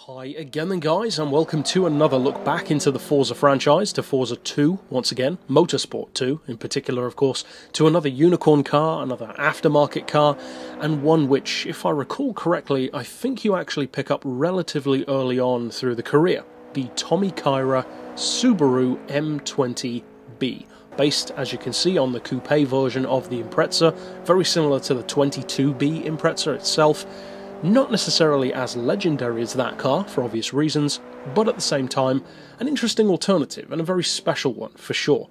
Hi again then guys, and welcome to another look back into the Forza franchise, to Forza 2 once again, Motorsport 2 in particular of course, to another unicorn car, another aftermarket car, and one which, if I recall correctly, I think you actually pick up relatively early on through the career, the Tommykaira Subaru M20b. Based, as you can see, on the coupe version of the Impreza, very similar to the M20b Impreza itself. Not necessarily as legendary as that car, for obvious reasons, but at the same time, an interesting alternative, and a very special one, for sure.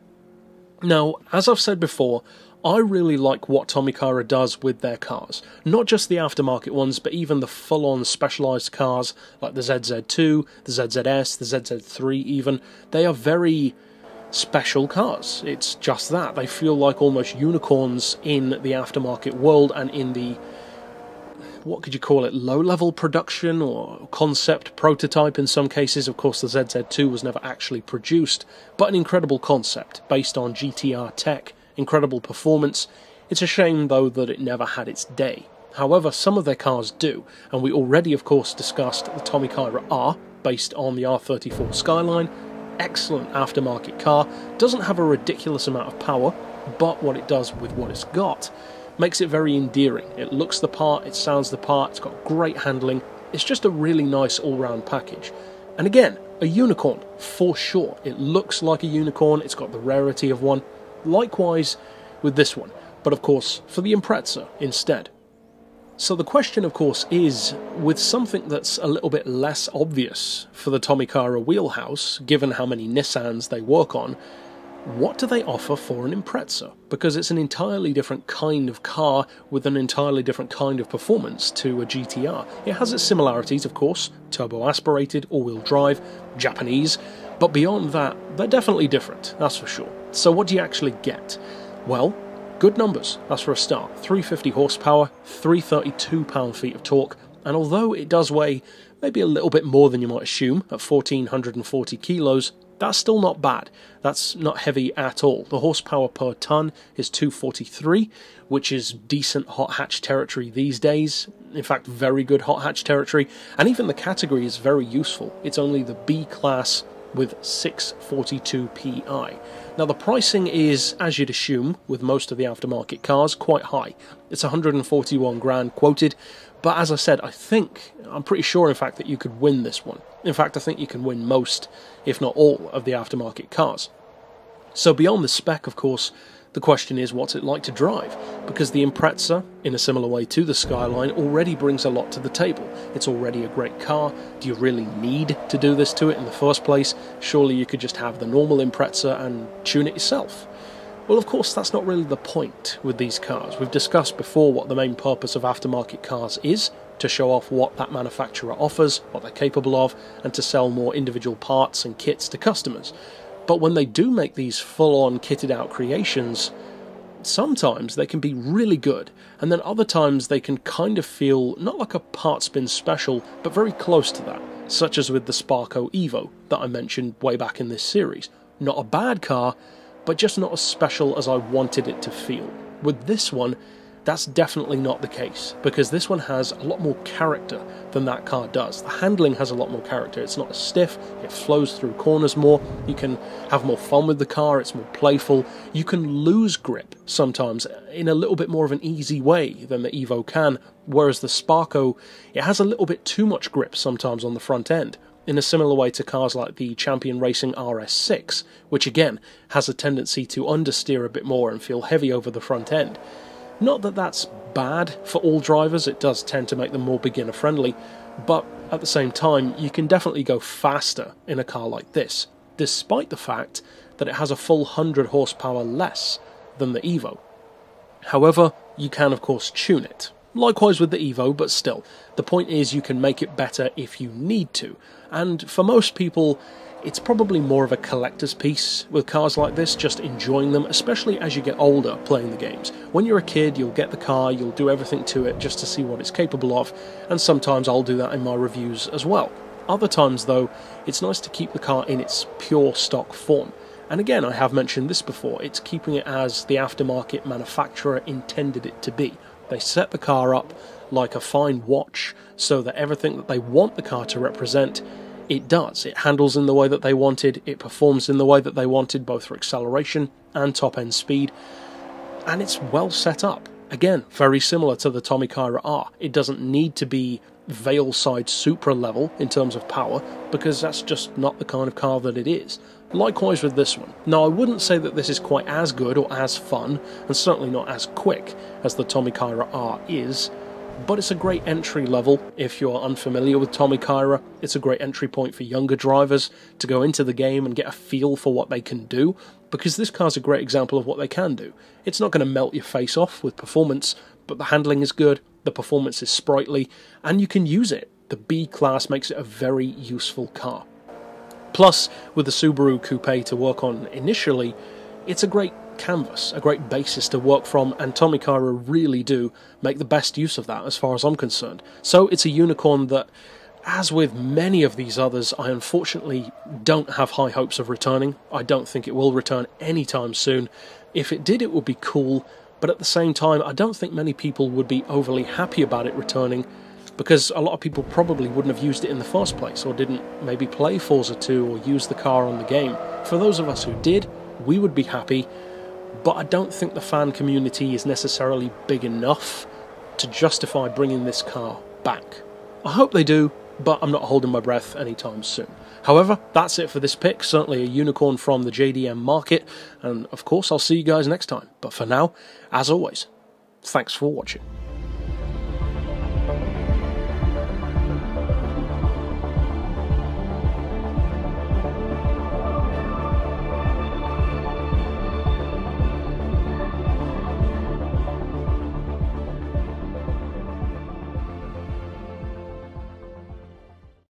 Now, as I've said before, I really like what Tommykaira does with their cars. Not just the aftermarket ones, but even the full-on specialised cars, like the ZZ2, the ZZS, the ZZ3 even. They are very special cars. It's just that. They feel like almost unicorns in the aftermarket world, and in the, what could you call it, low-level production or concept prototype in some cases. Of course, the ZZ2 was never actually produced, but an incredible concept based on GTR tech, incredible performance. It's a shame, though, that it never had its day. However, some of their cars do, and we already, of course, discussed the Tommykaira R, based on the R34 Skyline. Excellent aftermarket car, doesn't have a ridiculous amount of power, but what it does with what it's got makes it very endearing. It looks the part, it sounds the part, it's got great handling. It's just a really nice all-round package. And again, a unicorn, for sure. It looks like a unicorn, it's got the rarity of one. Likewise with this one, but of course for the Impreza instead. So the question, of course, is, with something that's a little bit less obvious for the Tommykaira wheelhouse, given how many Nissans they work on, what do they offer for an Impreza? Because it's an entirely different kind of car with an entirely different kind of performance to a GTR. It has its similarities, of course, turbo-aspirated, all-wheel drive, Japanese, but beyond that, they're definitely different, that's for sure. So what do you actually get? Well, good numbers, that's for a start. 350 horsepower, 332 pound-feet of torque, and although it does weigh maybe a little bit more than you might assume, at 1,440 kilos, that's still not bad. That's not heavy at all. The horsepower per tonne is 243, which is decent hot hatch territory these days. In fact, very good hot hatch territory. And even the category is very useful. It's only the B class with 642 PI. Now the pricing is, as you'd assume, with most of the aftermarket cars, quite high. It's 141 grand quoted, but as I said, I'm pretty sure in fact that you could win this one. In fact, I think you can win most, if not all, of the aftermarket cars. So beyond the spec, of course, the question is, what's it like to drive? Because the Impreza, in a similar way to the Skyline, already brings a lot to the table. It's already a great car. Do you really need to do this to it in the first place? Surely you could just have the normal Impreza and tune it yourself. Well, of course, that's not really the point with these cars. We've discussed before what the main purpose of aftermarket cars is, to show off what that manufacturer offers, what they're capable of, and to sell more individual parts and kits to customers. But when they do make these full-on kitted-out creations, sometimes they can be really good, and then other times they can kind of feel not like a parts bin special, but very close to that, such as with the Sparco Evo that I mentioned way back in this series. Not a bad car, but just not as special as I wanted it to feel. With this one, that's definitely not the case, because this one has a lot more character than that car does. The handling has a lot more character. It's not as stiff, it flows through corners more, you can have more fun with the car, it's more playful. You can lose grip sometimes in a little bit more of an easy way than the Evo can, whereas the Sparco, it has a little bit too much grip sometimes on the front end, in a similar way to cars like the Champion Racing RS6, which again has a tendency to understeer a bit more and feel heavy over the front end. Not that that's bad for all drivers, it does tend to make them more beginner friendly, but at the same time you can definitely go faster in a car like this, despite the fact that it has a full 100 horsepower less than the Evo. However, you can of course tune it. Likewise with the Evo, but still, the point is you can make it better if you need to, and for most people it's probably more of a collector's piece with cars like this, just enjoying them, especially as you get older playing the games. When you're a kid, you'll get the car, you'll do everything to it just to see what it's capable of, and sometimes I'll do that in my reviews as well. Other times, though, it's nice to keep the car in its pure stock form. And again, I have mentioned this before, it's keeping it as the aftermarket manufacturer intended it to be. They set the car up like a fine watch so that everything that they want the car to represent, it does. It handles in the way that they wanted, it performs in the way that they wanted, both for acceleration and top-end speed, and it's well set up. Again, very similar to the Tommykaira R. It doesn't need to be Veilside Supra level in terms of power, because that's just not the kind of car that it is. Likewise with this one. Now, I wouldn't say that this is quite as good or as fun, and certainly not as quick as the Tommykaira R is, but it's a great entry level if you're unfamiliar with Tommykaira. It's a great entry point for younger drivers to go into the game and get a feel for what they can do, because this car's a great example of what they can do. It's not going to melt your face off with performance, but the handling is good, the performance is sprightly, and you can use it. The B-Class makes it a very useful car. Plus, with the Subaru Coupe to work on initially, it's a great canvas, a great basis to work from, and Tommykaira really do make the best use of that as far as I'm concerned. So it's a unicorn that, as with many of these others, I unfortunately don't have high hopes of returning. I don't think it will return anytime soon. If it did, it would be cool, but at the same time, I don't think many people would be overly happy about it returning, because a lot of people probably wouldn't have used it in the first place, or didn't maybe play Forza 2 or use the car on the game. For those of us who did, we would be happy, but I don't think the fan community is necessarily big enough to justify bringing this car back. I hope they do, but I'm not holding my breath anytime soon. However, that's it for this pick, certainly a unicorn from the JDM market, and of course I'll see you guys next time. But for now, as always, thanks for watching.